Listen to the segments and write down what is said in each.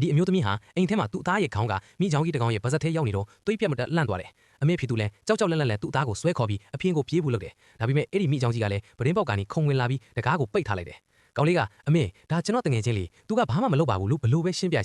ဒီအမျိုးသမီးဟာအိမ်ထဲမှာသူ့သားရဲ့ခေါင်းကမိချောင်းကြီးတကောင်ရဲ့ပါဇက်ထဲရောက်နေတော့တွေးပြတ်မတက်လန့်သွားတယ်အမေဖြစ်သူလဲကြောက်ကြောက်လန့်လန့်လဲသူ့သားကိုဆွဲခေါ်ပြီးအဖေကိုပြေးဖို့လုပ်တယ်ဒါပေမဲ့အဲ့ဒီမိချောင်းကြီးကလည်းပဒင်းပေါက်ကနေခုံဝင်လာပြီးတကားကိုပိတ်ထားလိုက်တယ်ကောင်လေးကအမေဒါကျွန်တော်တငယ်ချင်းလေးသူကဘာမှမလုပ်ပါဘူးလို့ဘလို့ပဲရှင်းပြ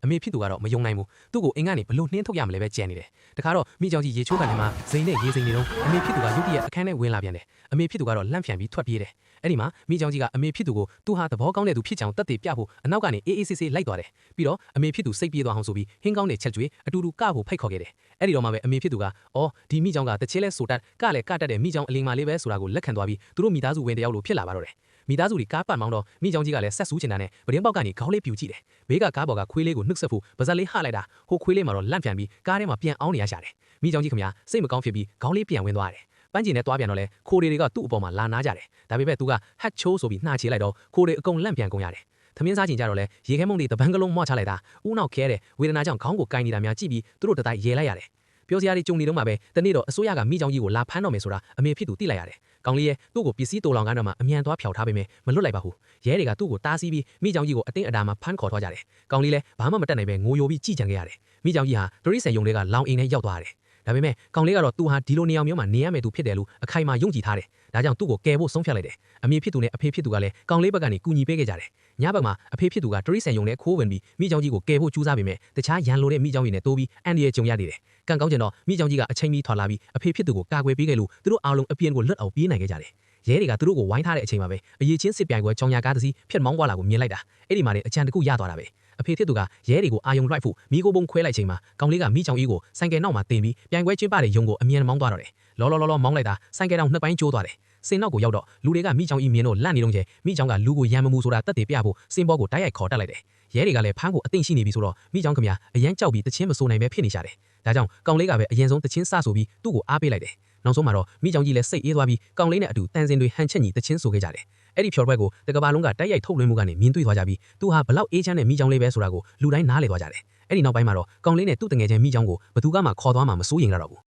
အမေဖြစ်သူကတော့မယုံနိုင်ဘူးသူ့ကိုအိမ်ကနေဘလို့နှင်းထုတ်ရမလဲပဲကြံနေတယ်တခါတော့မိချောင်းကြီးရေချိုးကန်ထဲမှာဇိမ်နဲ့ရေစိမ်နေတော့အမေဖြစ်သူကရုတ်တရက်အခန်းထဲဝင်လာပြန်တယ်အမေဖြစ်သူကတော့လန့်ဖျံပြီးထွက်ပြေးတယ်အဲ့ဒီမှာမိချောင်းကြီးကအမေဖြစ်သူကိုသူဟာသဘောကောင်းတဲ့သူဖြစ်ချောင်တက်တည်ပြဖို့အနောက်ကနေအေးအေးဆေးဆေးလိုက်သွားတယ်ပြီးတော့အမေဖြစ်သူစိတ်ပြေးသွားအောင်ဆိုပြီးဟင်းကောင်းနဲ့ချက်ကျွေးအတူတူကဖို့ဖိတ်ခေါ်ခဲ့တယ်အဲ့ဒီတော့မှပဲအမေဖြစ်သူကအော်ဒီမိချောင်းကတချင်းလဲဆိုတတ်ကလည်းကတတ်တဲ့မိချောင်းအလင်းမလေးပဲဆိုတာကိုလက်ခံသွားပြီးသူတို့မိသားစုဝင်တယောက်လိုဖြစ်လာပါတော့တယ်မိသားစုတွေကားပတ်မောင်းတော့မိချောင်းကြီးကလည်းဆက်ဆူးချင်တာနဲ့ပဒင်းပေါက်ကနေခေါင်းလေးပြူကြည့်တယ်ဘေးကကားပေါ်ကခွေးလေးကိုနှုတ်ဆက်ဖို့ပါဇက်လေးဟလိုက်တာဟိုခွေးလေးမှာတော့လန့်ပြန်ပြီးကားထဲမှာပြန်အောင်နေရရှာတယ်မိချောင်းကြီးခင်ဗျာစိတ်မကောင်းဖြစ်ပြီးခေါင်းလေးပြန်ဝင်သွားတယ်ပန်းကျင်နဲ့တွားပြန်တော့လဲခိုးတွေကသူ့အပေါ်မှာလာနာကြတယ်ဒါပေမဲ့သူကဟတ်ချိုးဆိုပြီးနှာချေလိုက်တော့ခိုးတွေအကုန်လန့်ပြန်ကုန်ရတယ်သမင်းစားချင်ကြတော့လဲရေခဲမုံတွေတပန်းကလုံးမွှချလိုက်တာဦးနောက်ခဲတဲ့ဝေဒနာကြောင့်ခေါင်းကိုကိုင်းနေတာများကြည့်ပြီးသူတို့တတိုက်ရေလိုက်ရတယ်ပြောစရာတွေကြုံနေတော့မှပဲတနေ့တော့အစိုးရကမိချောင်းကြီးကိုလာဖမ်းတော့မယ်ဆိုတာအမေဖြစ်သူသိလိုက်ရတယ်ကောင်လေးရဲ့သူ့ကိုပစ္စည်းတိုးလောင်ကားတော့မှအမြန်သွားဖျောက်ထားပေးမယ်မလွတ်လိုက်ပါဘူးရဲတွေကသူ့ကိုတားဆီးပြီးမိချောင်းကြီးကိုအတင်းအဓာမှာဖမ်းခေါ်သွားကြတယ်ကောင်လေးလည်းဘာမှမတတ်နိုင်ပဲငိုယိုပြီးကြည်ကြံခဲ့ရတယ်မိချောင်းကြီးဟာဒရိဆန်ယုံတွေကလောင်အိမ်ထဲရောက်သွားတယ်ဒါပေမဲ့ကောင်လေးကတော့သူဟာဒီလိုနေရာမျိုးမှာနေရမယ်သူဖြစ်တယ်လို့အခိုင်အမာယုံကြည်ထားတယ်ဒါကြောင့်သူ့ကိုကယ်ဖို့ဆုံးဖြတ်လိုက်တယ်အမေဖြစ်သူနဲ့အဖေဖြစ်သူကလည်းကောင်လေးဘက်ကနေကူညီပေးခဲ့ကြတယ်ညဘက်မှာအဖေဖြစ်သူကဒရိဆန်ယုံနဲ့ခိုးဝင်ပြီးမိချောင်းကြီးကိုကယ်ဖို့ကြိုးစားပေမဲ့တခြားရန်လိုတဲ့မိချောင်းကြီးနဲ့တိုးပြီးအန်ဒီရဲ့ကြုံရနေတယ်ကံကောင်းကျင်တော့မိချောင်းကြီးကအချိန်မီထွက်လာပြီးအဖေဖြစ်သူကိုကာကွယ်ပေးခဲ့လို့သူတို့အားလုံးအပြင်းကိုလွတ်အောင်ပြေးနိုင်ခဲ့ကြတယ်ရဲတွေကသူတို့ကိုဝိုင်းထားတဲ့အချိန်မှာပဲအရေးချင်းစစ်ပြိုင်ပွဲကြောင်ညာကားတစ်စီးဖြတ်မောင်းသွားလာကိုမြင်လိုက်တာအဲ့ဒီမှာလည်းအကြံတစ်ခုရသွားတာပဲအဖေဖြစ်သူကရဲတွေကိုအာယုံလိုက်ဖို့မိကိုပုံခွဲလိုက်ချိန်မှာကောင်လေးကမိချောင်းကြီးကိုဆိုင်ကယ်နောက်မှာတင်ပြီးပြိုင်ပွဲကျင်းပတဲ့ယုံကိုအမြန်မောင်းသွားတော့တယ်လောမောင်းလိုက်တာဆိုင်ကယ်တောင်နှစ်ပိုင်းကျိုးသွားတယ်စင်နောက်ကိုရောက်တော့လူတွေကမိချောင်းကြီးမြင်တော့လန့်နေတော့ကျမိချောင်းကလူကိုရံမမှုဆိုတာတက်တည်ပြဖို့စင်ဘောကိုတိုက်ရိုက်ခေါ်တက်လိုက်တယ်ရဲတွေကလည်းဖမ်းကိုအသိရှိနေပြီဆိုတော့မိချောင်းခင်ဗျာအရန်ကြောက်ပြီးတချင်းမစိုးနိုင်ပဲဖြစ်နေကြတယ်ဒါကြောင့်ကောင်လေးကပဲအရင်ဆုံးတချင်းစဆိုပြီးသူ့ကိုအားပေးလိုက်တယ်နောက်ဆုံးမှာတော့မိချောင်းကြီးလည်းစိတ်အေးသွားပြီးကောင်လေးနဲ့အတူတန်စင်တွေဟန်ချက်ညီတချင်းဆိုခဲ့ကြတယ်အဲ့ဒီဖြော်ပွဲကိုတကဘာလုံးကတိုက်ရိုက်ထုတ်လွှင့်မှုကနေမြင်တွေ့သွားကြပြီးသူဟာဘလောက်အေးချမ်းတဲ့မိချောင်းလေးပဲဆိုတာကိုလူတိုင်းနားလည်သွားကြတယ်အဲ့ဒီနောက်ပိုင်းမှာတော့ကောင်လေးနဲ့သူ့တငယ်ချင်းမိချောင်းကိုဘသူကမှခေါ်သွားမှမစိုးရင်တော့ဘူး